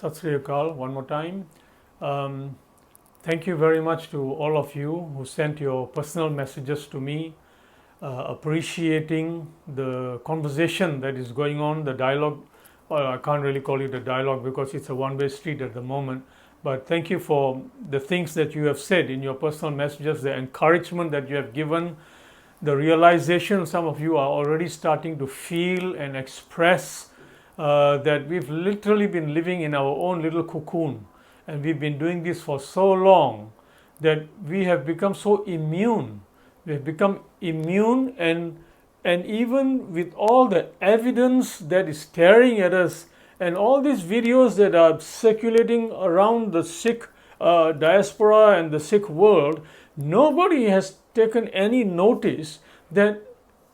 Sat Sri Akal one more time. Um, Thank you very much to all of you who sent your personal messages to me, appreciating the conversation that is going on, the dialogue. Well, I can't really call it a dialogue because it's a one-way street at the moment. But thank you for the things that you have said in your personal messages, the encouragement that you have given, the realization some of you are already starting to feel and express that we've literally been living in our own little cocoon, and we've been doing this for so long that we have become so immune. We have become immune, and even with all the evidence that is staring at us and all these videos that are circulating around the Sikh diaspora and the Sikh world, nobody has taken any notice that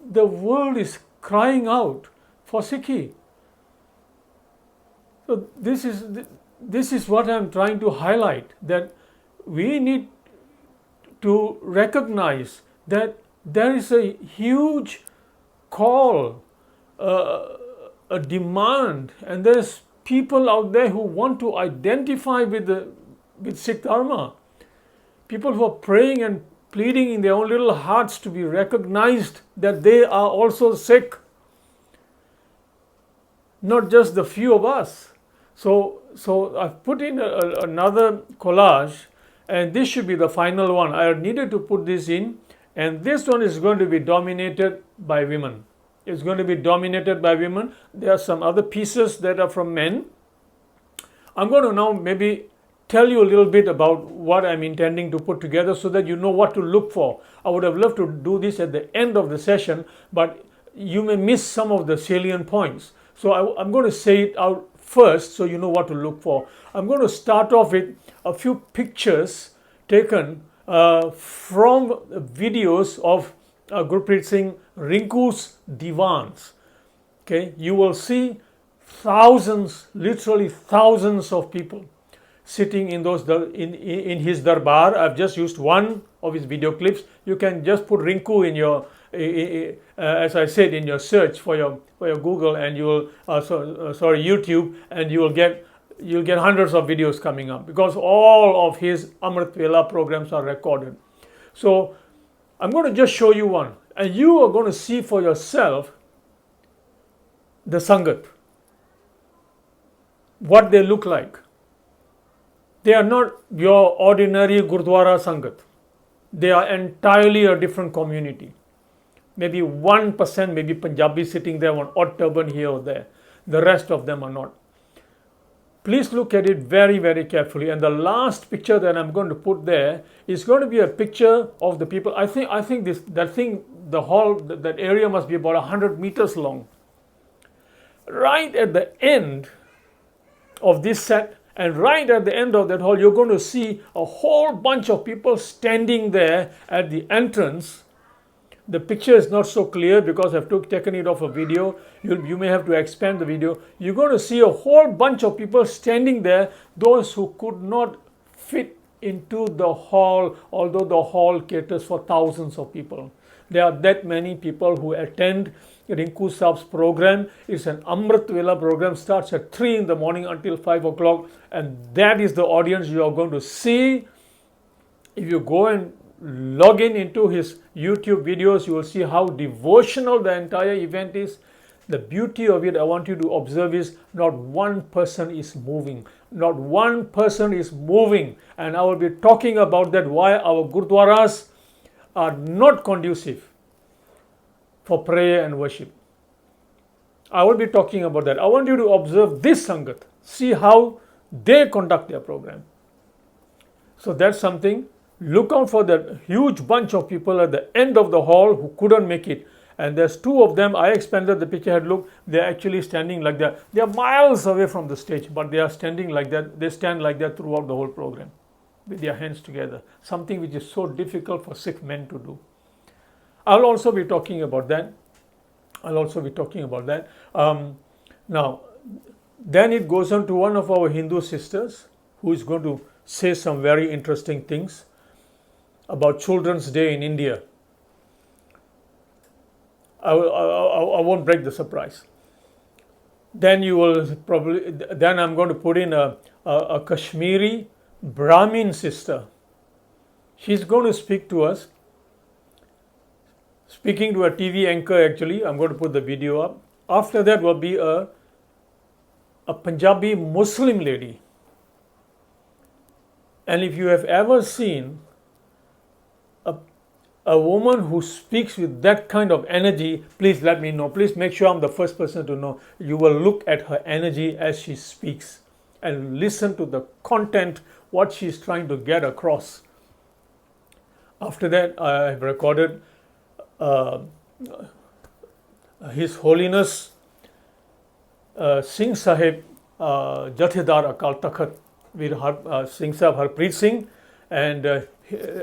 the world is crying out for Sikhi. So this is what I'm trying to highlight, that we need to recognize that there is a huge call, a demand, and there's people out there who want to identify with Sikh Dharma. People who are praying and pleading in their own little hearts to be recognized that they are also Sikh, not just the few of us. So I've put in another collage, and this should be the final one. I needed to put this in, and this one is going to be dominated by women. It's going to be dominated by women. There are some other pieces that are from men. I'm going to now maybe tell you a little bit about what I'm intending to put together so that you know what to look for. I would have loved to do this at the end of the session, but you may miss some of the salient points. So I'm going to say it out first so you know what to look for. I'm going to start off with a few pictures taken from videos of Gurpreet Singh Rinku's Divans. Okay, you will see thousands, literally thousands of people sitting in those in his darbar. I've just used one of his video clips. You can just put Rinku in your as I said, in your search for your Google, and you will YouTube, and you'll get hundreds of videos coming up, because all of his Amrit Vela programs are recorded. So I'm going to just show you one, and you are going to see for yourself the Sangat, what they look like. They are not your ordinary Gurdwara Sangat. They are entirely a different community. Maybe 1%, maybe Punjabi sitting there, one odd turban here or there. The rest of them are not. Please look at it very, very carefully. And the last picture that I'm going to put there is going to be a picture of the people. I think the hall, that area must be about 100 meters long. Right at the end of this set, and right at the end of that hall, you're going to see a whole bunch of people standing there at the entrance. The picture is not so clear because I've taken it off a video. You may have to expand the video. You're going to see a whole bunch of people standing there, those who could not fit into the hall, although the hall caters for thousands of people. There are that many people who attend Rinku Saab's program. It's an Amrit Vela program, starts at 3 in the morning until 5 o'clock, and that is the audience you are going to see. If you go and log into his YouTube videos, you will see how devotional the entire event is. The beauty of it, I want you to observe, is not one person is moving. Not one person is moving. And I will be talking about that, why our Gurdwaras are not conducive for prayer and worship. I will be talking about that. I want you to observe this Sangat. See how they conduct their program. So that's something. Look out for that huge bunch of people at the end of the hall who couldn't make it. And there's two of them. I expanded the picture. Look, they're actually standing like that. They're miles away from the stage, but they are standing like that. They stand like that throughout the whole program with their hands together. Something which is so difficult for Sikh men to do. I'll also be talking about that. Now, then it goes on to one of our Hindu sisters who is going to say some very interesting things about Children's Day in India. I won't break the surprise. Then you will probably, then I'm going to put in a Kashmiri Brahmin sister. She's going to speak to us, speaking to a TV anchor actually. I'm going to put the video up. After that will be a Punjabi Muslim lady. And if you have ever seen a woman who speaks with that kind of energy, please let me know. Please make sure I'm the first person to know. You will look at her energy as she speaks and listen to the content, what she's trying to get across. After that, I have recorded His Holiness Singh Sahib Jathedar Akal Takht Veer Singh Sahib Harpreet Singh, and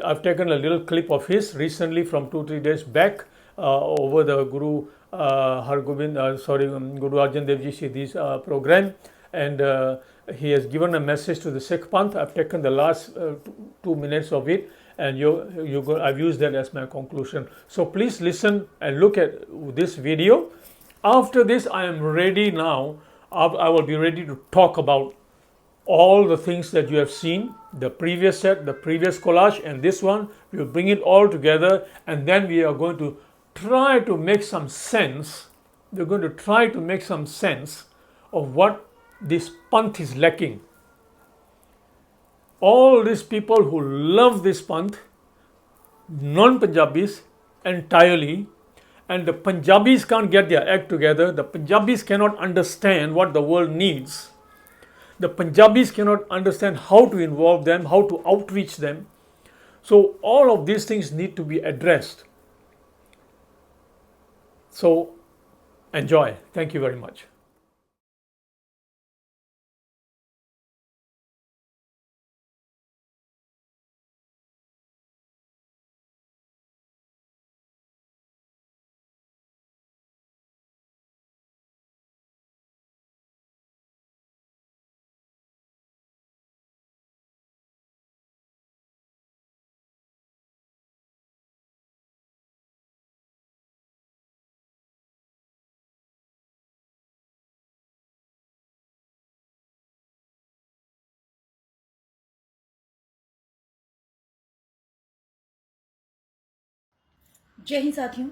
I've taken a little clip of his recently from 2-3 days back over the Guru Guru Arjan Dev Ji Siddhi's program, and he has given a message to the Sikh Panth. I've taken the last 2 minutes of it, and I've used that as my conclusion. So please listen and look at this video. After this, I am ready now. I will be ready to talk about all the things that you have seen, the previous set, the previous collage, and this one. We will bring it all together, and then we are going to try to make some sense. We're going to try to make some sense of what this Panth is lacking. All these people who love this Panth, non-Punjabis entirely, and the Punjabis can't get their act together. The Punjabis cannot understand what the world needs. The Punjabis cannot understand how to involve them, how to outreach them. So all of these things need to be addressed. So enjoy. Thank you very much. जय हिंद साथियों,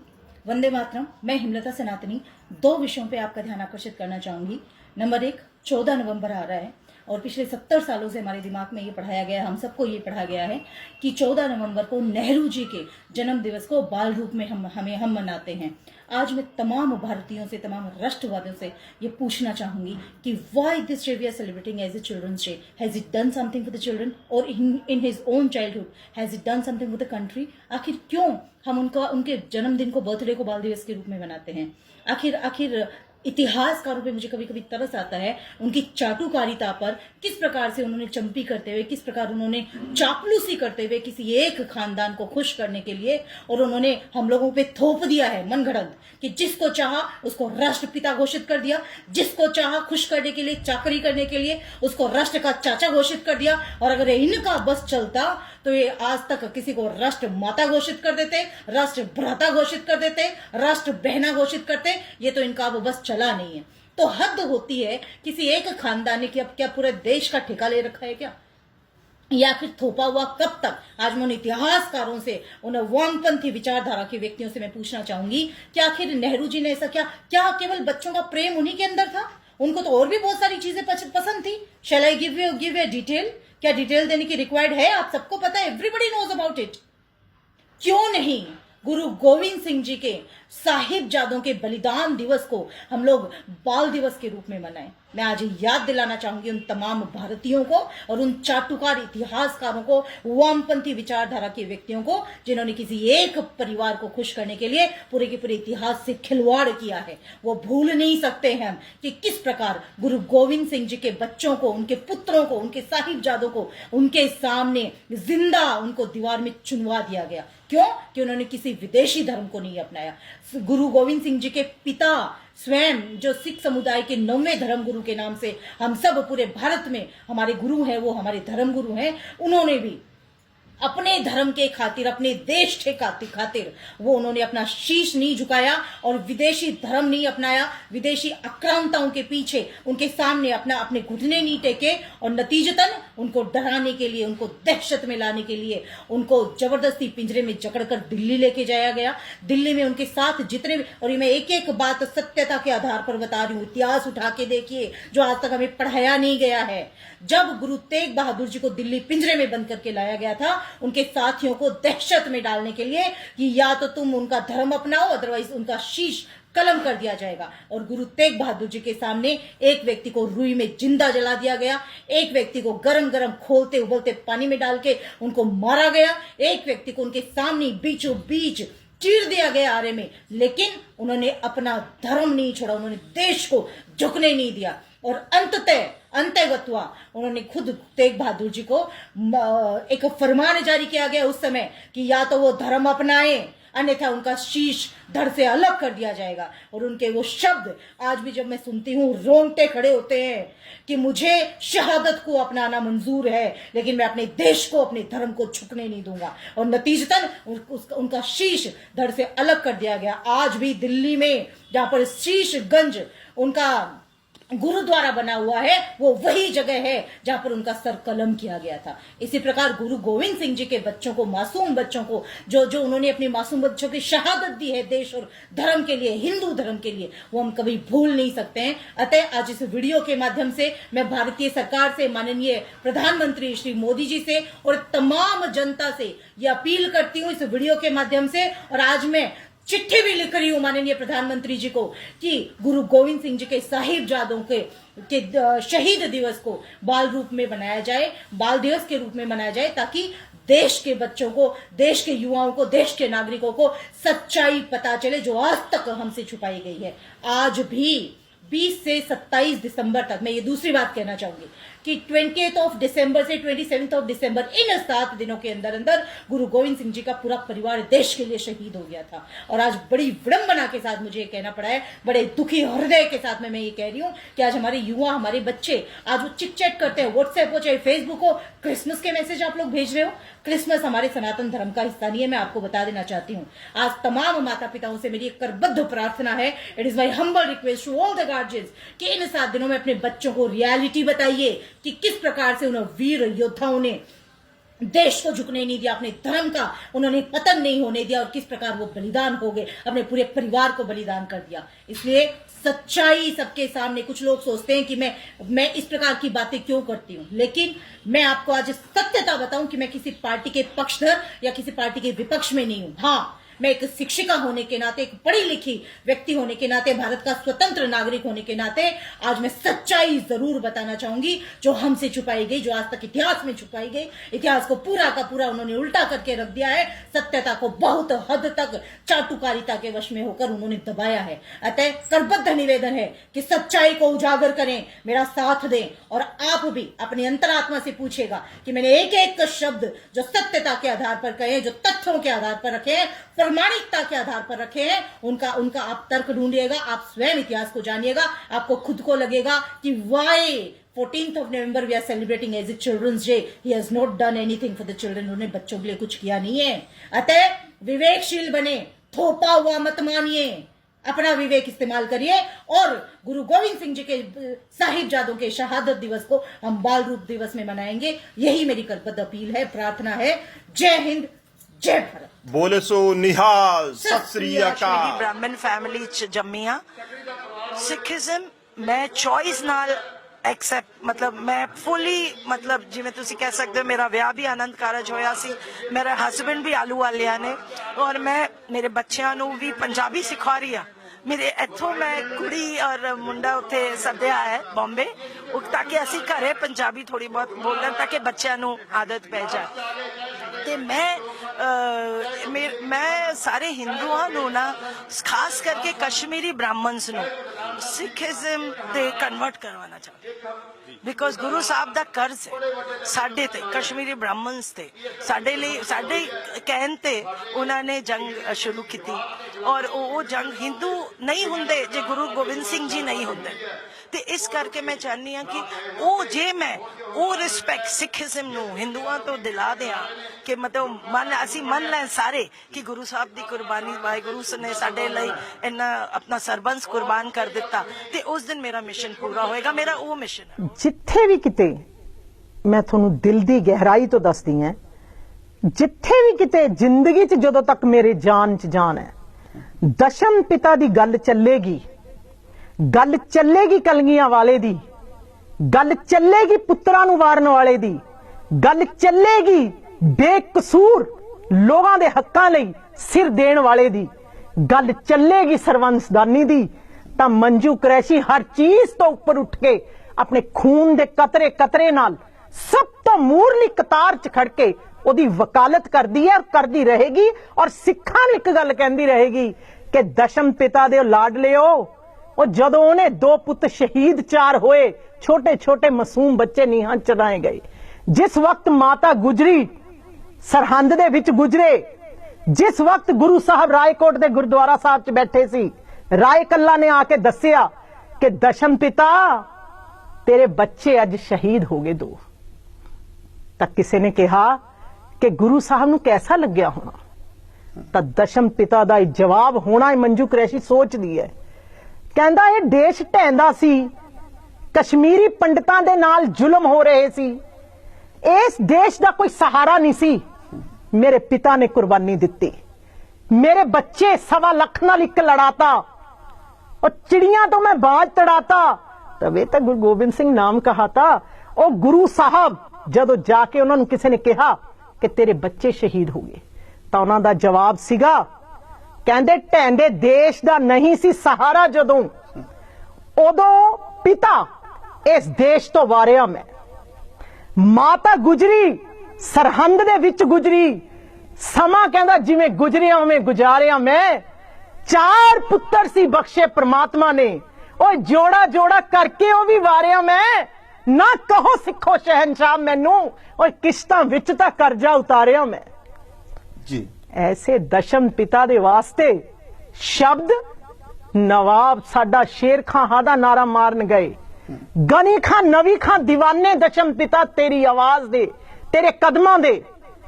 वंदे मातरम। मैं हिमलता सनातनी 2 विषयों पे आपका ध्यान आकर्षित करना चाहूंगी। नंबर 1, 14 नवंबर आ रहा है और पिछले 70 सालों से हमारे दिमाग में ये पढ़ाया गया है, हम सबको ये पढ़ा गया है कि 14 नवंबर को नेहरू जी के जन्म दिवस को बाल रूप में हम मनाते हैं। आज मैं तमाम भारतीयों से, तमाम राष्ट्रवादियों से ये पूछना चाहूंगी कि why this day we are celebrating as a children's day? Has it done something for the children और in his own childhood? Has it done something for the country? आखिर क्यों हम उनके जन्मदिन को, बर्थडे को बाल दिवस के रूप में मनाते हैं? आखिर इतिहासकारों पे मुझे कभी कभी तरस आता है, उनकी चाटुकारिता पर। किस प्रकार से उन्होंने चंपी करते हुए, किस प्रकार उन्होंने चापलूसी करते हुए किसी एक खानदान को खुश करने के लिए, और उन्होंने हम लोगों पे थोप दिया है मनगढ़ंत कि जिसको चाहा उसको राष्ट्रपिता घोषित कर दिया, जिसको चाहा खुश करने के लिए, चाकरी करने के लिए उसको राष्ट्र का चाचा घोषित कर दिया। और अगर इनका बस चलता तो ये आज तक किसी को राष्ट्र माता घोषित कर देते, राष्ट्र भ्राता घोषित कर देते, राष्ट्र बहना घोषित करते। ये तो इनका अब बस चला नहीं है। तो हद होती है किसी एक खानदान ने कि अब क्या पूरे देश का ठेका ले रखा है क्या? या फिर थोपा हुआ कब तक? आज मैं उन इतिहासकारों से, उन वामपंथी विचारधारा के व्यक्तियों से मैं पूछना चाहूंगी कि आखिर नेहरू जी ने ऐसा क्या केवल बच्चों का प्रेम उन्हीं के अंदर था? उनको तो और भी बहुत सारी चीजें पसंद थी। शैल आई गिव यू डिटेल? क्या डिटेल देने की रिक्वायर्ड है? आप सबको पता है, एवरीबडी नोज अबाउट इट। क्यों नहीं गुरु गोविंद सिंह जी के साहिबजादों के बलिदान दिवस को हम लोग बाल दिवस के रूप में मनाएं? मैं आज याद दिलाना चाहूंगी उन तमाम भारतीयों को और उन चाटुकार इतिहासकारों को, वामपंथी विचारधारा के व्यक्तियों को, जिन्होंने किसी एक परिवार को खुश करने के लिए पूरे के पूरे इतिहास से खिलवाड़ किया है। वो भूल नहीं सकते हैं हम कि किस प्रकार गुरु गोविंद सिंह जी के बच्चों को, उनके पुत्रों को, उनके साहिबजादों को उनके सामने जिंदा उनको दीवार में चुनवा दिया गया। क्यों? कि उन्होंने किसी विदेशी धर्म को नहीं अपनाया। गुरु गोविंद सिंह जी के पिता स्वयं, जो सिख समुदाय के 9वें धर्म गुरु के नाम से हम सब पूरे भारत में हमारे गुरु हैं, वो हमारे धर्म गुरु हैं, उन्होंने भी अपने धर्म के खातिर, अपने देश के खातिर वो उन्होंने अपना शीश नहीं झुकाया और विदेशी धर्म नहीं अपनाया, विदेशी आक्रांताओं के पीछे उनके सामने अपने घुटने नहीं टेके और नतीजतन उनको डराने के लिए, उनको दहशत में लाने के लिए उनको जबरदस्ती पिंजरे में जकड़कर दिल्ली लेके जाया गया। दिल्ली में उनके साथ जितने भी, और मैं एक एक बात सत्यता के आधार पर बता रही हूं, इतिहास उठा के देखिए जो आज तक हमें पढ़ाया नहीं गया है। जब गुरु तेग बहादुर जी को दिल्ली पिंजरे में बंद करके लाया गया था उनके साथियों को दहशत में डालने के लिए कि या तो तुम उनका धर्म अपनाओ, अदरवाइज उनका शीश कलम कर दिया जाएगा। और गुरु तेग बहादुर जी के सामने एक व्यक्ति को रुई में जिंदा जला दिया गया, एक व्यक्ति को गरम गरम खोलते उबलते पानी में डाल के उनको मारा गया, एक व्यक्ति को उनके सामने बीचों बीच चीर दिया गया आरे में, लेकिन उन्होंने अपना धर्म नहीं छोड़ा, उन्होंने देश को झुकने नहीं दिया। और अंततः उन्होंने खुद तेग बहादुर जी को एक फरमान जारी किया गया उस समय कि या तो वो धर्म अपनाए, अन्यथा उनका शीश धड़ से अलग कर दिया जाएगा। और उनके वो शब्द आज भी जब मैं सुनती हूँ रोंगटे खड़े होते हैं कि मुझे शहादत को अपनाना मंजूर है, लेकिन मैं अपने देश को, अपने धर्म को झुकने नहीं दूंगा। और नतीजतन उनका शीश धड़ से अलग कर दिया गया। आज भी दिल्ली में जहां पर शीशगंज उनका गुरुद्वारा बना हुआ है, वो वही जगह है जहां पर उनका सर कलम किया गया था। इसी प्रकार गुरु गोविंद सिंह जी के बच्चों को, मासूम बच्चों को, जो उन्होंने अपने मासूम बच्चों की शहादत दी है देश और धर्म के लिए, हिंदू धर्म के लिए, वो हम कभी भूल नहीं सकते हैं। अतः आज इस वीडियो के माध्यम से मैं भारतीय सरकार से, माननीय प्रधानमंत्री श्री मोदी जी से और तमाम जनता से ये अपील करती हूँ इस वीडियो के माध्यम से, और आज मैं चिट्ठी भी लिख रही हूं माननीय प्रधानमंत्री जी को कि गुरु गोविंद सिंह जी के साहिबजादों के शहीद दिवस को बाल रूप में मनाया जाए, बाल दिवस के रूप में मनाया जाए, ताकि देश के बच्चों को, देश के युवाओं को, देश के नागरिकों को सच्चाई पता चले जो आज तक हमसे छुपाई गई है। आज भी 20 से 27 दिसंबर तक, मैं ये दूसरी बात कहना चाहूंगी कि 28 दिसंबर से 27 दिसंबर, इन 7 दिनों के अंदर अंदर गुरु गोविंद सिंह जी का पूरा परिवार देश के लिए शहीद हो गया था। और आज बड़ी विडंबना के साथ मुझे ये कहना पड़ा है, बड़े दुखी हृदय के साथ मैं ये कह रही हूँ कि आज हमारे युवा, हमारे बच्चे आज वो चिट चैट करते हैं, व्हाट्सएप हो चाहे फेसबुक हो, क्रिसमस के मैसेज आप लोग भेज रहे हो। क्रिसमस हमारे सनातन धर्म का हिस्सा नहीं है, मैं आपको बता देना चाहती हूँ। आज तमाम माता पिताओं से मेरी एक करबद्ध प्रार्थना है, it is my humble request to all the guardians कि इन 7 दिनों में अपने बच्चों को रियलिटी बताइए कि किस प्रकार से उन वीर योद्धाओं ने देश को झुकने नहीं दिया, अपने धर्म का उन्होंने पतन नहीं होने दिया, और किस प्रकार वो बलिदान हो गए, अपने पूरे परिवार को बलिदान कर दिया। इसलिए सच्चाई सबके सामने, कुछ लोग सोचते हैं कि मैं इस प्रकार की बातें क्यों करती हूं, लेकिन मैं आपको आज सत्यता बताऊं कि मैं किसी पार्टी के पक्षधर या किसी पार्टी के विपक्ष में नहीं हूं। हाँ, मैं एक शिक्षिका होने के नाते, एक पढ़ी लिखी व्यक्ति होने के नाते, भारत का स्वतंत्र नागरिक होने के नाते आज मैं सच्चाई जरूर बताना चाहूंगी जो हमसे छुपाई गई, जो आज तक इतिहास में छुपाई गई। इतिहास को पूरा का पूरा उन्होंने उल्टा करके रख दिया है, सत्यता को बहुत हद तक चाटुकारिता के वश में होकर उन्होंने दबाया है। अतः करबद्ध निवेदन है कि सच्चाई को उजागर करें, मेरा साथ दें, और आप भी अपनी अंतरात्मा से पूछेगा कि मैंने एक एक शब्द जो सत्यता के आधार पर कहे, जो तथ्यों के आधार पर रखे हैं, प्रामाणिकता के आधार पर रखे हैं, उनका आप तर्क ढूंढिएगा, आप स्वयं इतिहास को जानिएगा। आपको खुद को लगेगा कि Y 14th of November we are celebrating as a children's day, he has not done anything for the children, उन्होंने बच्चों के लिए कुछ किया नहीं है। अतः विवेकशील बने, थोपा हुआ मत मानिए, अपना विवेक इस्तेमाल करिए, और गुरु गोविंद सिंह जी के साहिबजादों के शहादत दिवस को हम बाल रूप दिवस में मनाएंगे। यही मेरी करबद्ध अपील है, प्रार्थना है। जय हिंद, जय भारत। बोले सो निहाल, सत श्री अकाल। ब्राह्मण फैमिली च जम्मी हाँ। सिखिज्म मैं चॉइस नाल एक्सेप्ट, मतलब मैं फुली, मतलब जिवें तुसी कह सकते हो मेरा विआह भी आनंद कारज होया सी, मेरा हसबैंड भी आलू वालिया ने, और मैं मेरे बच्चों नू भी पंजाबी सिखा रही हाँ। मेरे इथों मैं कुड़ी और मुंडा उत्थे सद्या है बॉम्बे, ताकि असी घरे पंजाबी थोड़ी बहुत बोलन ताकि बच्चों नू आदत पै जाए। ते मैं सारे हिंदुओं नू ना, खास करके कश्मीरी ब्राह्मण्स नू सिखिज्म ते कन्वर्ट करवाना चाहती, बिकॉज गुरु साहब दा कर्ज है साडे ते, कश्मीरी ब्राह्मण्स ते, साडे लिए, साडे कहन ते उन्होंने जंग शुरू की, और वो जंग हिंदू नहीं हुंदे जे गुरु गोविंद सिंह जी नहीं हुंदे। ਤੇ ਇਸ ਕਰਕੇ ਮੈਂ ਚਾਹੁੰਦੀ ਹਾਂ ਕਿ ਉਹ ਜੇ ਮੈਂ ਉਹ ਰਿਸਪੈਕਟ ਸਿੱਖੀਜ਼ਮ ਨੂੰ ਹਿੰਦੂਆਂ ਤੋਂ ਦਿਲਾ ਦਿਆਂ ਕਿ ਮਤਲਬ ਅਸੀਂ ਮੰਨ ਲੈਣ ਸਾਰੇ ਕਿ ਗੁਰੂ ਸਾਹਿਬ ਦੀ ਕੁਰਬਾਨੀ ਵਾਹਿਗੁਰੂ ਨੇ ਸਾਡੇ ਲਈ ਇੰਨਾ ਆਪਣਾ ਸਰਬੰਸ ਕੁਰਬਾਨ ਕਰ ਦਿੱਤਾ, ਤੇ ਉਸ ਦਿਨ ਮੇਰਾ ਮਿਸ਼ਨ ਪੂਰਾ ਹੋਏਗਾ। ਮੇਰਾ ਉਹ ਮਿਸ਼ਨ ਹੈ। ਜਿੱਥੇ ਵੀ ਕਿਤੇ ਮੈਂ ਤੁਹਾਨੂੰ ਦਿਲ ਦੀ ਗਹਿਰਾਈ ਤੋਂ ਦੱਸਦੀ ਹਾਂ, ਜਿੱਥੇ ਵੀ ਕਿਤੇ ਜ਼ਿੰਦਗੀ 'ਚ ਜਦੋਂ ਤੱਕ ਮੇਰੇ ਜਾਨ 'ਚ ਜਾਨ ਹੈ, ਦਸ਼ਮ ਪਿਤਾ ਦੀ ਗੱਲ ਚੱਲੇਗੀ, ਗੱਲ ਚੱਲੇਗੀ ਕਲਗੀਆਂ ਵਾਲੇ ਦੀ, ਗੱਲ ਚੱਲੇਗੀ ਪੁੱਤਰਾਂ ਨੂੰ ਵਾਰਨ ਵਾਲੇ ਦੀ, ਗੱਲ ਚੱਲੇਗੀ ਬੇਕਸੂਰ ਲੋਕਾਂ ਦੇ ਹੱਕਾਂ ਲਈ ਸਿਰ ਦੇਣ ਵਾਲੇ ਦੀ, ਗੱਲ ਚੱਲੇਗੀ ਸਰਵੰਸਦਾਨੀ ਦੀ। ਤਾਂ ਮੰਜੂ ਕੁਰੈਸ਼ੀ ਹਰ ਚੀਜ਼ ਤੋਂ ਉੱਪਰ ਉੱਠ ਕੇ ਆਪਣੇ ਖੂਨ ਦੇ ਕਤਰੇ ਕਤਰੇ ਨਾਲ ਸਭ ਤੋਂ ਮੂਹਰਲੀ ਕਤਾਰ 'ਚ ਖੜ ਕੇ ਉਹਦੀ ਵਕਾਲਤ ਕਰਦੀ ਹੈ, ਕਰਦੀ ਰਹੇਗੀ। ਔਰ ਸਿੱਖਾਂ ਨੂੰ ਇੱਕ ਗੱਲ ਕਹਿੰਦੀ ਰਹੇਗੀ ਕਿ ਦਸ਼ਮ ਪਿਤਾ ਦੇ ਲਾਡਲਿਓ, ਉਹ ਜਦੋਂ ਉਹਨੇ 2 ਪੁੱਤ ਸ਼ਹੀਦ 4 ਹੋਏ, ਛੋਟੇ ਛੋਟੇ ਮਾਸੂਮ ਬੱਚੇ ਨੀਹਾਂ ਚੜਾਏ ਗਏ, ਜਿਸ ਵਕਤ ਮਾਤਾ ਗੁਜਰੀ ਸਰਹੰਦ ਦੇ ਵਿੱਚ ਗੁਜਰੇ, ਜਿਸ ਵਕਤ ਗੁਰੂ ਸਾਹਿਬ ਰਾਏਕੋਟ ਦੇ ਗੁਰਦੁਆਰਾ ਸਾਹਿਬ 'ਚ ਬੈਠੇ ਸੀ, ਰਾਏ ਕੱਲਾ ਨੇ ਆ ਕੇ ਦੱਸਿਆ ਕਿ ਦਸ਼ਮ ਪਿਤਾ ਤੇਰੇ ਬੱਚੇ ਅੱਜ ਸ਼ਹੀਦ ਹੋ ਗਏ 2। ਤਾਂ ਕਿਸੇ ਨੇ ਕਿਹਾ ਕਿ ਗੁਰੂ ਸਾਹਿਬ ਨੂੰ ਕੈਸਾ ਲੱਗਿਆ ਹੋਣਾ? ਤਾਂ ਦਸ਼ਮ ਪਿਤਾ ਦਾ ਜਵਾਬ ਹੋਣਾ ਹੈ, ਮੰਜੂ ਕੁਰੈਸ਼ੀ ਸੋਚਦੀ ਹੈ, ਕਹਿੰਦਾ ਇਹ ਦੇਸ਼ ਢਹਿੰਦਾ ਸੀ, ਕਸ਼ਮੀਰੀ ਪੰਡਤਾਂ ਦੇ ਨਾਲ ਜ਼ੁਲਮ ਹੋ ਰਹੇ ਸੀ, ਇਸ ਦੇਸ਼ ਦਾ ਕੋਈ ਸਹਾਰਾ ਨਹੀਂ ਸੀ, ਮੇਰੇ ਪਿਤਾ ਨੇ ਕੁਰਬਾਨੀ ਦਿੱਤੀ, ਮੇਰੇ ਬੱਚੇ 1.25 ਲੱਖ ਨਾਲ ਇੱਕ ਲੜਾਤਾ, और चिड़िया तो मैं बाज तड़ाता, तबे तक गुरु गोबिंद सिंह नाम कहा था। और गुरु साहब जदों जाके उन्होंने किसी ने कहा कि तेरे बच्चे शहीद हो गए, तो उन्हों दा जवाब सीगा, कहंदे ढैंदे देश दा नहीं सी सहारा, जदों उदों पिता इस देश तो वारिया मैं, माता गुजरी सरहंद दे विच गुजरी, समा कहंदा जिवें गुजरिया उवें गुजारिया मैं, 4 पुत्र सी बख्शे परमात्मा ने, और जोड़ा जोड़ा करके वो भी वारिया मैं, ना कहो सिखो शहनशाह मैनू, और किश्तां विच तां करजा उतारिया मैं जी। ऐसे दशम पिता दे वास्ते शब्द नवाब साडा शेर खां हादा नारा मारन गए, गनी खां नवी खां दीवाने दशम पिता तेरी आवाज दे, तेरे कदमां दे,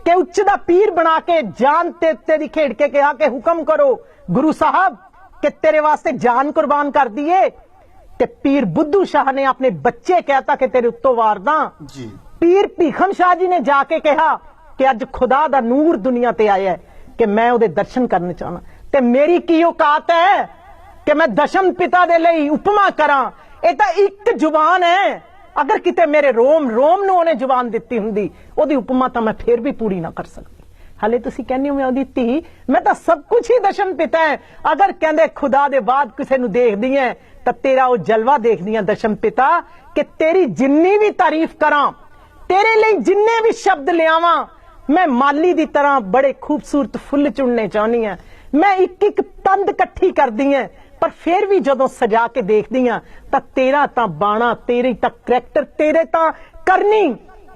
के उच्च दा पीर बना के जान तेरी खेड़ के कहा कि हुक्म करो गुरु साहब कि तेरे वास्ते जान कुर्बान कर दिए। ते पीर बुद्धू शाह ने अपने बच्चे कहता कि तेरे उत्तों वारदा जी। पीर भीखम शाह जी ने जाके कहा कि अज खुदा दा नूर दुनिया ते आया है कि मैं उहदे दर्शन करना चाहना, ते मेरी की औकात है कि मैं दशम पिता दे लई उपमा करा। ये तां एक जुबान है, अगर किते मेरे रोम रोम नूं उहने जुबान दित्ती हुंदी, ओहदी उपमा तां मैं फिर भी पूरी ना कर सकती। हाले तुसी कहने हो मैं ओहदी धी, मैं तां सब कुछ ही दशम पिता है। अगर कहंदे खुदा दे बाद किसे नूं देखदी है तां तेरा वो जलवा देखदी है दशम पिता, कि तेरी जिन्नी भी तारीफ करां, तेरे लिए जिन्ने भी शब्द लियावां, मैं माली दी तरह बड़े खूबसूरत फुल चुनने चाहनी है, मैं एक एक तंद इकट्ठी करदी है, पर फिर भी जदों सजा के देखदी हां तां तेरा तां बाणा, तेरी तां करैक्टर, तेरे तां करनी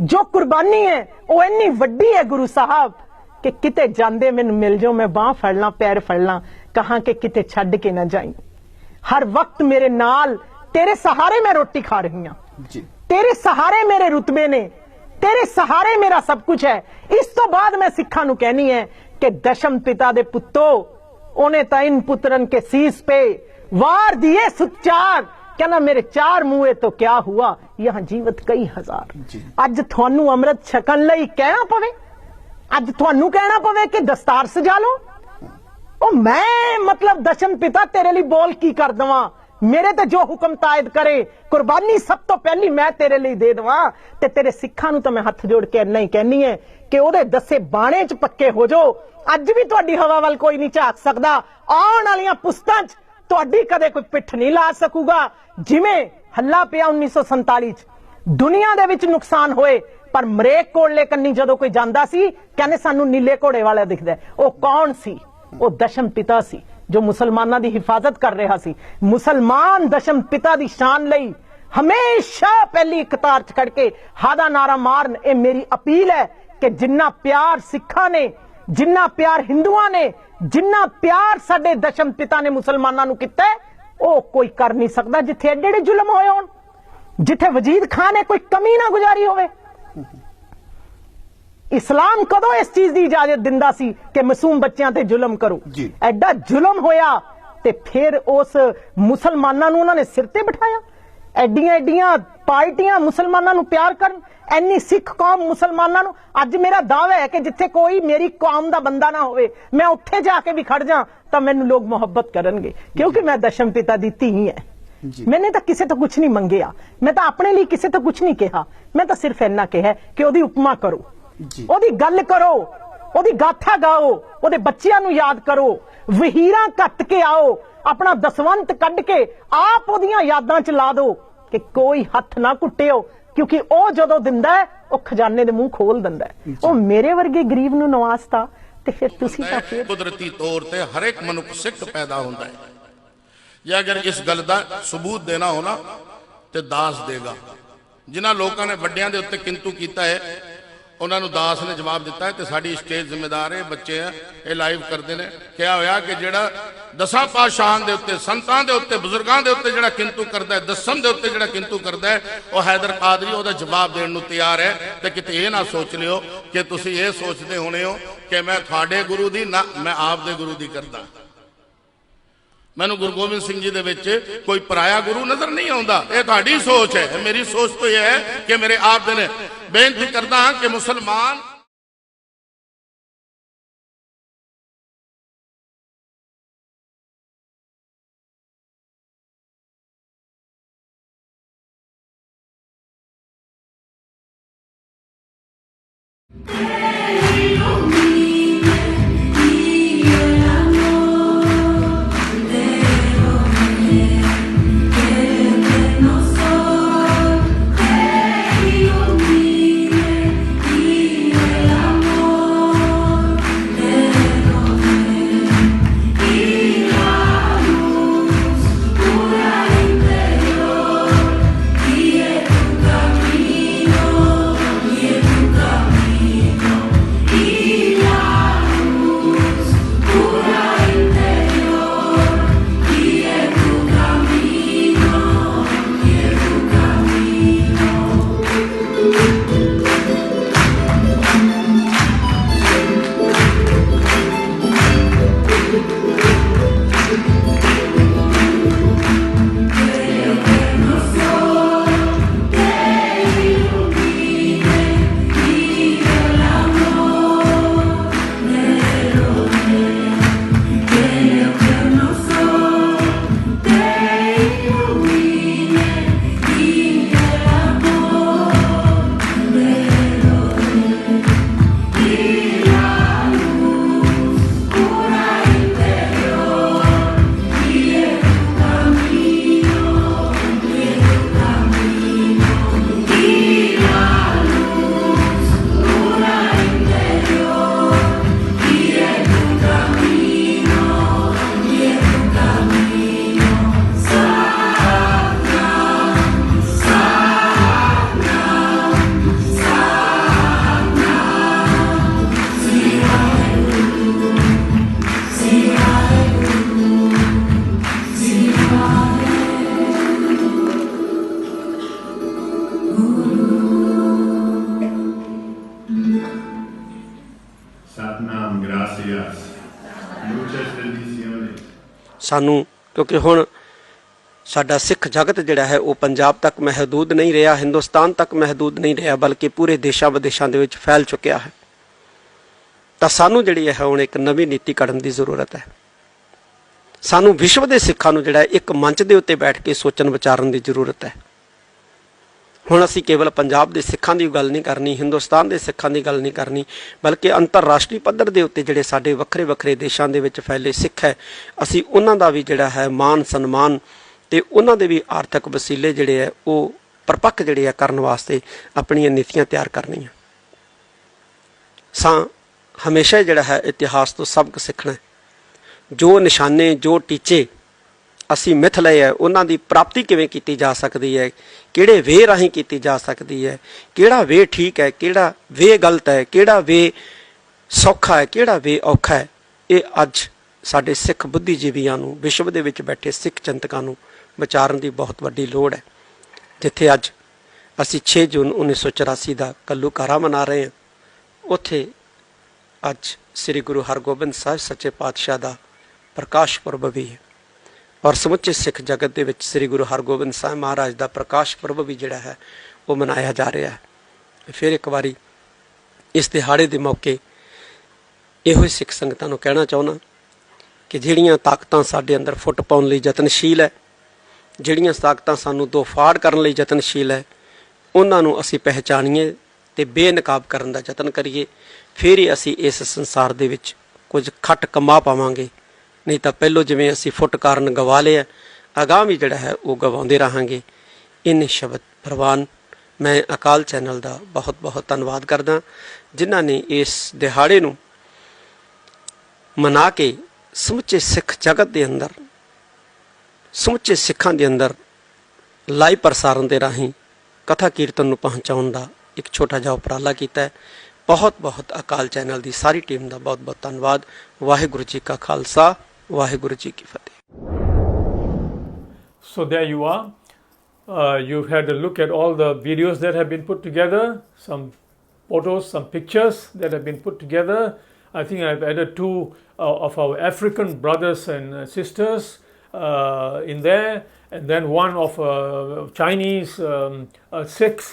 जो कुर्बानी है वो इन्नी वड्डी है गुरु साहब कि किते जांदे मैनूं मिल जाओ, मैं बांह फड़ लां, पैर फड़ लां, कहां कि किते छड्ड के ना जाई। हर वक्त मेरे नाल, तेरे सहारे मैं रोटी खा रही हूं जी। तेरे सहारे मेरे रुतबे ने, तेरे सहारे मेरा सब कुछ है। इस तो बाद मैं सिखां नूं कहनी है कि दशम पिता दे पुत्तो, उन्हें तां इन पुत्रन के सीस पे वार दिए सुचार, कहना मेरे 4 मुए तो क्या हुआ, यहां जीवत कई हजार। अज थानू अमृत छकन लई कहना पवे, अज थानू कहना पवे कि दस्तार सजा लो। ओ मैं मतलब दशम पिता तेरे लिए बोल की कर दवां, मेरे ते जो हुक्म तायद करे, कुर्बानी सब तो पहली मैं तेरे लिए दे दवां। ते तेरे सिखां नूं तां मैं हथ जोड़ के इन्ना ही कहनी है कि ओदे दसे बाणे च पक्के हो जाओ। अज भी तुहाडी हवा वल कोई नहीं झाक सकदा, आउण वालियां पुस्तां च तुहाडी कदे कोई पिठ नहीं ला सकूगा। जिवें हल्ला पिया 1947 च, दुनिया दे विच नुकसान होए, पर मरेक कोले कन्नी जदों कोई जांदा सी, कहने सानू नीले घोड़े वाला दिखदा है। ओ कौन सी? ओ दशम पिता सी, जो मुसलमानां दी हिफाजत कर रहा सी। मुसलमान दशम पिता दी शान लई हमेशा पहली कतार च खड़ के हादा नारा मारन। ए मेरी अपील है कि जिन्ना प्यार सिखां ने, जिन्ना प्यार हिंदुआं ने, जिन्ना प्यार साडे दशम पिता ने मुसलमानां नूं कीता, ਉਹ ਕੋਈ ਕਰ ਨਹੀਂ ਸਕਦਾ ਜਿੱਥੇ ਐਡੇ ਐਡੇ ਜ਼ੁਲਮ ਹੋਏ ਹੋਣ, ਜਿੱਥੇ ਵਜੀਦ ਖਾਨ ਨੇ ਕੋਈ ਕਮੀ ਨਾ ਗੁਜ਼ਾਰੀ ਹੋਵੇ। ਇਸਲਾਮ ਕਦੋਂ ਇਸ ਚੀਜ਼ ਦੀ ਇਜਾਜ਼ਤ ਦਿੰਦਾ ਸੀ ਕਿ ਮਾਸੂਮ ਬੱਚਿਆਂ ਤੇ ਜ਼ੁਲਮ ਕਰੋ? ਐਡਾ ਜ਼ੁਲਮ ਹੋਇਆ ਤੇ ਫਿਰ ਉਸ ਮੁਸਲਮਾਨਾਂ ਨੂੰ ਉਹਨਾਂ ਨੇ ਸਿਰ ਤੇ ਬਿਠਾਇਆ। ਐਡੀਆਂ ਐਡੀਆਂ ਪਾਰਟੀਆਂ ਮੁਸਲਮਾਨਾਂ ਨੂੰ ਪਿਆਰ ਕਰਨ, ਐਨੀ ਸਿੱਖ ਕੌਮ ਮੁਸਲਮਾਨਾਂ ਨੂੰ। ਅੱਜ ਮੇਰਾ ਦਾਅਵਾ ਹੈ ਕਿ ਜਿੱਥੇ ਕੋਈ ਮੇਰੀ ਕੌਮ ਦਾ ਬੰਦਾ ਨਾ ਹੋਵੇ, ਮੈਂ ਉੱਥੇ ਜਾ ਕੇ ਵੀ ਖੜ ਜਾ ਤਾਂ ਮੈਨੂੰ ਲੋਕ ਮੁਹੱਬਤ ਕਰਨਗੇ, ਕਿਉਂਕਿ ਮੈਂ ਦਸ਼ਮ ਪਿਤਾ ਦੀ ਧੀ ਹੈ। मैंने तो किसी तो कुछ नहीं मंगया, मैं तो अपने लिए किसी तो कुछ नहीं कहा, मैं तो सिर्फ इन्ना कहा कि ओदी उपमा करो, ओदी गल करो, ओदी गाथा गाओ, ओदे बच्चियां नू याद करो, वहीरा कट के आओ, अपना दसवंत कढ़ के आप ओदियां यादां च ला दो कि कोई हथ ना कुटियो, क्योंकि ओ जदों दिंदा है ओ खजाने दे मुंह खोल दिंदा है। ओ मेरे वर्गे गरीब नू नवाजता ते फिर तुसी तां फिर कुदरती तौर ते हर एक मनुख सिख पैदा होंदा है। ਜੇ ਅਗਰ ਇਸ ਗੱਲ ਦਾ ਸਬੂਤ ਦੇਣਾ ਹੋਣਾ ਤੇ ਦਾਸ ਦੇਗਾ। ਜਿਨ੍ਹਾਂ ਲੋਕਾਂ ਨੇ ਵੱਡਿਆਂ ਦੇ ਉੱਤੇ ਕਿੰਤੂ ਕੀਤਾ ਹੈ ਉਹਨਾਂ ਨੂੰ ਦਾਸ ਨੇ ਜਵਾਬ ਦਿੱਤਾ ਹੈ ਤੇ ਸਾਡੀ ਸਟੇਜ ਜ਼ਿੰਮੇਦਾਰ ਹੈ, ਬੱਚੇ ਆ ਇਹ ਲਾਈਵ ਕਰਦੇ ਨੇ। ਕਿਹਾ ਹੋਇਆ ਕਿ ਜਿਹੜਾ ਦਸਾਂ ਪਾਤਸ਼ਾਹਾਂ ਦੇ ਉੱਤੇ, ਸੰਤਾਂ ਦੇ ਉੱਤੇ, ਬਜ਼ੁਰਗਾਂ ਦੇ ਉੱਤੇ ਜਿਹੜਾ ਕਿੰਤੂ ਕਰਦਾ ਹੈ, ਦਸਮ ਦੇ ਉੱਤੇ ਜਿਹੜਾ ਕਿੰਤੂ ਕਰਦਾ ਹੈ, ਉਹ ਹੈਦਰ ਕਾਦਰੀ ਉਹਦਾ ਜਵਾਬ ਦੇਣ ਨੂੰ ਤਿਆਰ ਹੈ। ਤੇ ਕਿਤੇ ਇਹ ਨਾ ਸੋਚ ਲਿਓ ਕਿ ਤੁਸੀਂ ਇਹ ਸੋਚਦੇ ਹੋਣੇ ਹੋ ਕਿ ਮੈਂ ਤੁਹਾਡੇ ਗੁਰੂ ਦੀ, ਨਾ, ਮੈਂ ਆਪ ਦੇ ਗੁਰੂ ਦੀ ਕਰਦਾ। ਮੈਨੂੰ ਗੁਰੂ ਗੋਬਿੰਦ ਸਿੰਘ ਜੀ ਦੇ ਵਿੱਚ ਕੋਈ ਪਰਾਇਆ ਗੁਰੂ ਨਜ਼ਰ ਨਹੀਂ ਆਉਂਦਾ। ਇਹ ਤੁਹਾਡੀ ਸੋਚ ਹੈ, ਮੇਰੀ ਸੋਚ ਤਾਂ ਇਹ ਹੈ ਕਿ ਮੇਰੇ ਆਪ ਦੇ ਨੇ। ਬੇਨਤੀ ਕਰਦਾ ਹਾਂ ਕਿ ਮੁਸਲਮਾਨ ਸਾਨੂੰ, ਕਿਉਂਕਿ ਹੁਣ ਸਾਡਾ ਸਿੱਖ ਜਗਤ ਜਿਹੜਾ ਹੈ ਉਹ ਪੰਜਾਬ ਤੱਕ ਮਹਦੂਦ ਨਹੀਂ ਰਿਹਾ, ਹਿੰਦੁਸਤਾਨ ਤੱਕ ਮਹਦੂਦ ਨਹੀਂ ਰਿਹਾ, ਬਲਕਿ ਪੂਰੇ ਦੇਸ਼ਾਂ ਵਿਦੇਸ਼ਾਂ ਦੇ ਵਿੱਚ ਫੈਲ ਚੁੱਕਿਆ ਹੈ। ਤਾਂ ਸਾਨੂੰ ਜਿਹੜੀ ਹੈ ਹੁਣ ਇੱਕ ਨਵੀਂ ਨੀਤੀ ਘੜਨ ਦੀ ਜ਼ਰੂਰਤ ਹੈ। ਸਾਨੂੰ ਵਿਸ਼ਵ ਦੇ ਸਿੱਖਾਂ ਨੂੰ ਜਿਹੜਾ ਇੱਕ ਮੰਚ ਦੇ ਉੱਤੇ ਬੈਠ ਕੇ ਸੋਚਣ ਵਿਚਾਰਨ ਦੀ ਜ਼ਰੂਰਤ ਹੈ। ਹੁਣ ਅਸੀਂ ਕੇਵਲ ਪੰਜਾਬ ਦੇ ਸਿੱਖਾਂ ਦੀ ਗੱਲ ਨਹੀਂ ਕਰਨੀ, ਹਿੰਦੁਸਤਾਨ ਦੇ ਸਿੱਖਾਂ ਦੀ ਗੱਲ ਨਹੀਂ ਕਰਨੀ, ਬਲਕਿ ਅੰਤਰਰਾਸ਼ਟਰੀ ਪੱਧਰ ਦੇ ਉੱਤੇ ਜਿਹੜੇ ਸਾਡੇ ਵੱਖਰੇ ਵੱਖਰੇ ਦੇਸ਼ਾਂ ਦੇ ਵਿੱਚ ਫੈਲੇ ਸਿੱਖ ਹੈ, ਅਸੀਂ ਉਹਨਾਂ ਦਾ ਵੀ ਜਿਹੜਾ ਹੈ ਮਾਨ ਸਨਮਾਨ ਤੇ ਉਹਨਾਂ ਦੇ ਵੀ ਆਰਥਿਕ ਵਸੀਲੇ ਜਿਹੜੇ ਹੈ ਉਹ ਪਰਪੱਕ ਜਿਹੜੇ ਆ ਕਰਨ ਵਾਸਤੇ ਆਪਣੀਆਂ ਨੀਤੀਆਂ ਤਿਆਰ ਕਰਨੀਆਂ। ਹਮੇਸ਼ਾ ਜਿਹੜਾ ਹੈ ਇਤਿਹਾਸ ਤੋਂ ਸਬਕ ਸਿੱਖਣਾ। ਜੋ ਨਿਸ਼ਾਨੇ, ਜੋ ਟੀਚੇ ਅਸੀਂ ਮਿਥ ਲਏ ਹੈ, ਉਹਨਾਂ ਦੀ ਪ੍ਰਾਪਤੀ ਕਿਵੇਂ ਕੀਤੀ ਜਾ ਸਕਦੀ ਹੈ, ਕਿਹੜੇ ਵੇ ਰਾਹੀਂ ਕੀਤੀ ਜਾ ਸਕਦੀ ਹੈ, ਕਿਹੜਾ ਵੇ ਠੀਕ ਹੈ, ਕਿਹੜਾ ਵੇ ਗਲਤ ਹੈ, ਕਿਹੜਾ ਵੇ ਸੌਖਾ ਹੈ, ਕਿਹੜਾ ਵੇ ਔਖਾ ਹੈ, ਇਹ ਅੱਜ ਸਾਡੇ ਸਿੱਖ ਬੁੱਧੀਜੀਵੀਆਂ ਨੂੰ, ਵਿਸ਼ਵ ਦੇ ਵਿੱਚ ਬੈਠੇ ਸਿੱਖ ਚਿੰਤਕਾਂ ਨੂੰ ਵਿਚਾਰਨ ਦੀ ਬਹੁਤ ਵੱਡੀ ਲੋੜ ਹੈ। ਜਿੱਥੇ ਅੱਜ ਅਸੀਂ 6 ਜੂਨ 1984 ਦਾ ਘੱਲੂਘਾਰਾ ਮਨਾ ਰਹੇ ਹਾਂ, ਉੱਥੇ ਅੱਜ ਸ੍ਰੀ ਗੁਰੂ ਹਰਗੋਬਿੰਦ ਸਾਹਿਬ ਸੱਚੇ ਪਾਤਸ਼ਾਹ ਦਾ ਪ੍ਰਕਾਸ਼ ਪੁਰਬ ਵੀ ਹੈ ਔਰ ਸਮੁੱਚੇ ਸਿੱਖ ਜਗਤ ਦੇ ਵਿੱਚ ਸ੍ਰੀ ਗੁਰੂ ਹਰਗੋਬਿੰਦ ਸਾਹਿਬ ਮਹਾਰਾਜ ਦਾ ਪ੍ਰਕਾਸ਼ ਪੁਰਬ ਵੀ ਜਿਹੜਾ ਹੈ ਉਹ ਮਨਾਇਆ ਜਾ ਰਿਹਾ ਹੈ। ਫਿਰ ਇੱਕ ਵਾਰੀ ਇਸ ਦਿਹਾੜੇ ਦੇ ਮੌਕੇ ਇਹੋ ਹੀ ਸਿੱਖ ਸੰਗਤਾਂ ਨੂੰ ਕਹਿਣਾ ਚਾਹੁੰਦਾ ਕਿ ਜਿਹੜੀਆਂ ਤਾਕਤਾਂ ਸਾਡੇ ਅੰਦਰ ਫੁੱਟ ਪਾਉਣ ਲਈ ਯਤਨਸ਼ੀਲ ਹੈ, ਜਿਹੜੀਆਂ ਤਾਕਤਾਂ ਸਾਨੂੰ ਦੋ ਫਾੜ ਕਰਨ ਲਈ ਯਤਨਸ਼ੀਲ ਹੈ, ਉਹਨਾਂ ਨੂੰ ਅਸੀਂ ਪਹਿਚਾਨੀਏ ਤੇ ਬੇਨਕਾਬ ਕਰਨ ਦਾ ਯਤਨ ਕਰੀਏ। ਫਿਰ ਹੀ ਅਸੀਂ ਇਸ ਸੰਸਾਰ ਦੇ ਵਿੱਚ ਕੁਝ ਖੱਟ ਕਮਾ ਪਾਵਾਂਗੇ। ਨਹੀਂ ਤਾਂ ਪਹਿਲੋਂ ਜਿਵੇਂ ਅਸੀਂ ਫੁੱਟ ਕਾਰਨ ਗਵਾ ਲਿਆ, ਅਗਾਂਹ ਵੀ ਜਿਹੜਾ ਹੈ ਉਹ ਗਵਾਉਂਦੇ ਰਹਾਂਗੇ। ਇਨ ਸ਼ਬਦ ਪ੍ਰਵਾਨ ਮੈਂ ਅਕਾਲ ਚੈਨਲ ਦਾ ਬਹੁਤ ਬਹੁਤ ਧੰਨਵਾਦ ਕਰਦਾ, ਜਿਨ੍ਹਾਂ ਨੇ ਇਸ ਦਿਹਾੜੇ ਨੂੰ ਮਨਾ ਕੇ ਸਮੁੱਚੇ ਸਿੱਖ ਜਗਤ ਦੇ ਅੰਦਰ, ਸਮੁੱਚੇ ਸਿੱਖਾਂ ਦੇ ਅੰਦਰ ਲਾਈਵ ਪ੍ਰਸਾਰਨ ਦੇ ਰਾਹੀਂ ਕਥਾ ਕੀਰਤਨ ਨੂੰ ਪਹੁੰਚਾਉਣ ਦਾ ਇੱਕ ਛੋਟਾ ਜਿਹਾ ਉਪਰਾਲਾ ਕੀਤਾ ਹੈ। ਬਹੁਤ ਬਹੁਤ ਅਕਾਲ ਚੈਨਲ ਦੀ ਸਾਰੀ ਟੀਮ ਦਾ ਬਹੁਤ ਬਹੁਤ ਧੰਨਵਾਦ। ਵਾਹਿਗੁਰੂ ਜੀ ਕਾ ਖਾਲਸਾ, ਵਾਹਿਗੁਰੂ ਜੀ ਕੀ ਫਤਿਹ। So there you are. You've had a look at all the videos that have been put together, some photos, some pictures that have been put together. I think I've added two of our African brothers and sisters in there, and then one of Chinese Sikhs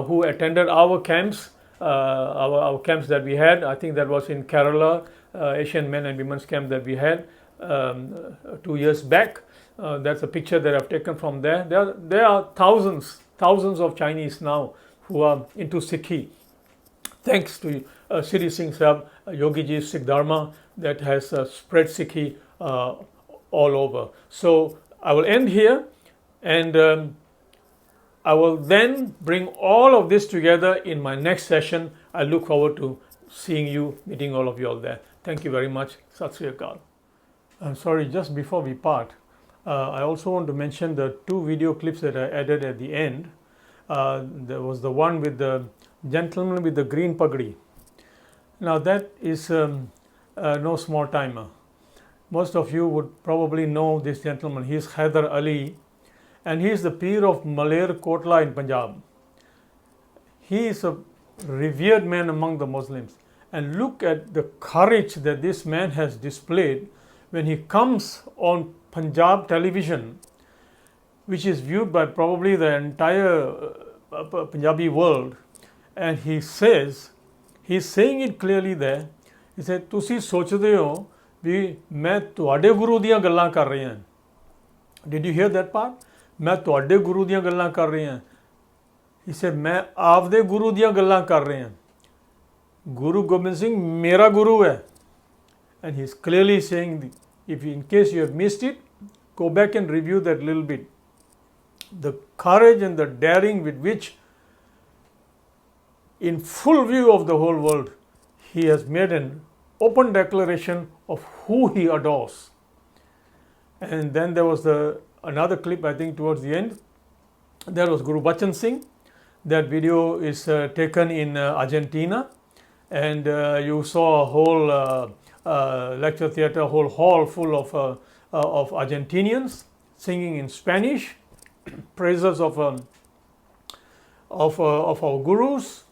who attended our camps, our camps that we had. I think that was in Kerala, Asian Men and Women's Camp that we had 2 years back. That's a picture that I've taken from there. There are thousands of Chinese now who are into Sikhi. Thanks to Siri Singh Sahib, Yogi Ji's Sikh Dharma that has spread Sikhi all over. So I will end here, and I will then bring all of this together in my next session. I look forward to seeing you, meeting all of you all there. Thank you very much. Sat Sri Akal. I'm sorry, just before we part, I also want to mention the two video clips that I added at the end. There was the one with the gentleman with the green pagdi. Now that is no small timer. Most of you would probably know this gentleman. He is Haider Ali, and he is the Peer of Maler Kotla in Punjab. He is a revered man among the Muslims. And look at the courage that this man has displayed when he comes on Punjab television, which is viewed by probably the entire Punjabi world, and he's saying it clearly there. He said, "तुसी सोचदे हो भी मैं तुहाडे गुरु दियां गल्लां कर रहा हां." Did you hear that part? मैं तुहाडे गुरु दियां गल्लां कर रहा हां. He said, मैं आपदे गुरु दियां गल्लां कर रहा हां. Guru Gobind Singh मेरा गुरु है. And he's clearly saying, in case you have missed it, go back and review that little bit. The courage and the daring with which, in full view of the whole world, he has made an open declaration of who he adores. And then there was another clip, I think towards the end. There was Guru Bachan Singh. That video is taken in Argentina. And you saw a whole lecture theatre, a whole hall full of Argentinians singing in Spanish praises of our gurus.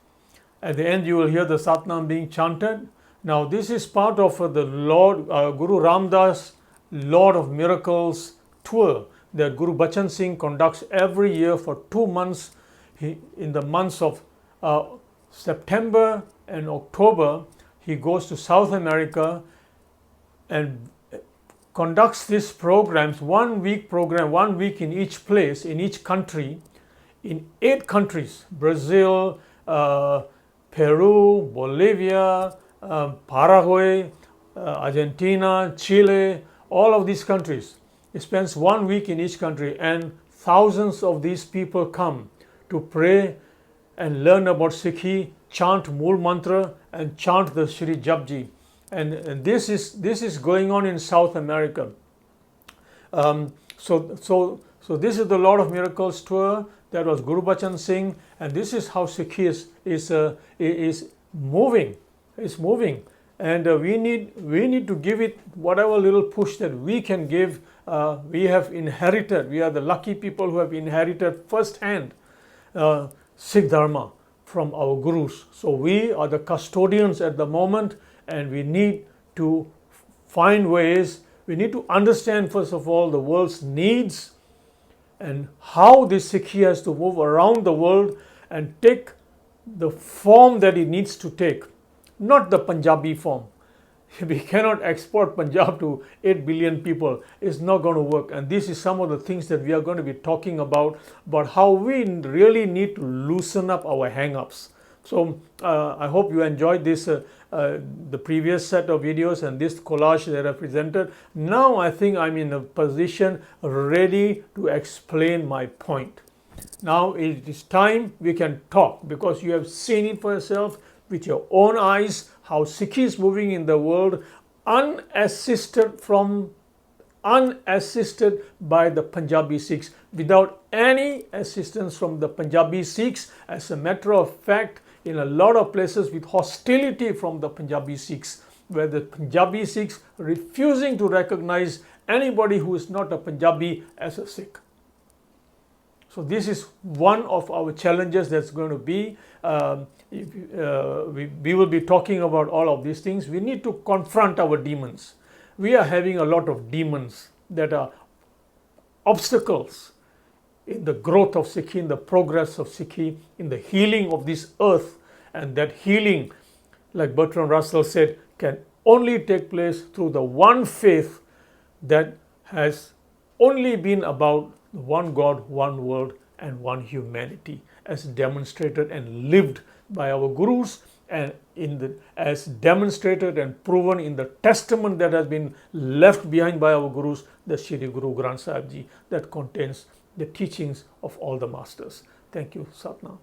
At the end, you will hear the Satnam being chanted. Now, this is part of the Lord Guru Ramdas Lord of Miracles tour that Guru Bachan Singh conducts every year for 2 months. In the months of September and October, he goes to South America and conducts these programs, 1 week program, 1 week in each place, in each country, in 8 countries: Brazil, Peru, Bolivia, Paraguay, Argentina, Chile, all of these countries. He spends 1 week in each country, and thousands of these people come to pray and learn about Sikhi, chant Mool Mantra and chant the Shri Japji. And this is going on in South America. So this is the Lord of Miracles tour. That was Guru Bachan Singh, and this is how Sikhi is moving. It's moving. and we need to give it whatever little push that we can give. We have inherited. We are the lucky people who have inherited firsthand Sikh Dharma from our gurus. So we are the custodians at the moment, and we need to find ways. We need to understand, first of all, the world's needs and how this Sikhi has to move around the world and take the form that it needs to take, not the Punjabi form. We cannot export Punjab to 8 billion people. It's not going to work. And this is some of the things that we are going to be talking about how we really need to loosen up our hang-ups. So I hope you enjoyed this, the previous set of videos and this collage that I presented. Now I think I'm in a position ready to explain my point. Now it is time we can talk, because you have seen it for yourself with your own eyes how Sikh is moving in the world unassisted by the Punjabi Sikhs, without any assistance from the Punjabi Sikhs. As a matter of fact, in a lot of places with hostility from the Punjabi Sikhs, where the Punjabi Sikhs refusing to recognize anybody who is not a Punjabi as a Sikh. So this is one of our challenges that's going to be. We will be talking about all of these things. We need to confront our demons. We are having a lot of demons that are obstacles in the growth of Sikhi, in the progress of Sikhi, in the healing of this earth. And that healing, like Bertrand Russell said, can only take place through the one faith that has only been about one God, one world, and one humanity, as demonstrated and lived by our gurus, and as demonstrated and proven in the testament that has been left behind by our gurus, the Shri Guru Granth Sahib Ji, that contains the teachings of all the masters. Thank you, Satnam.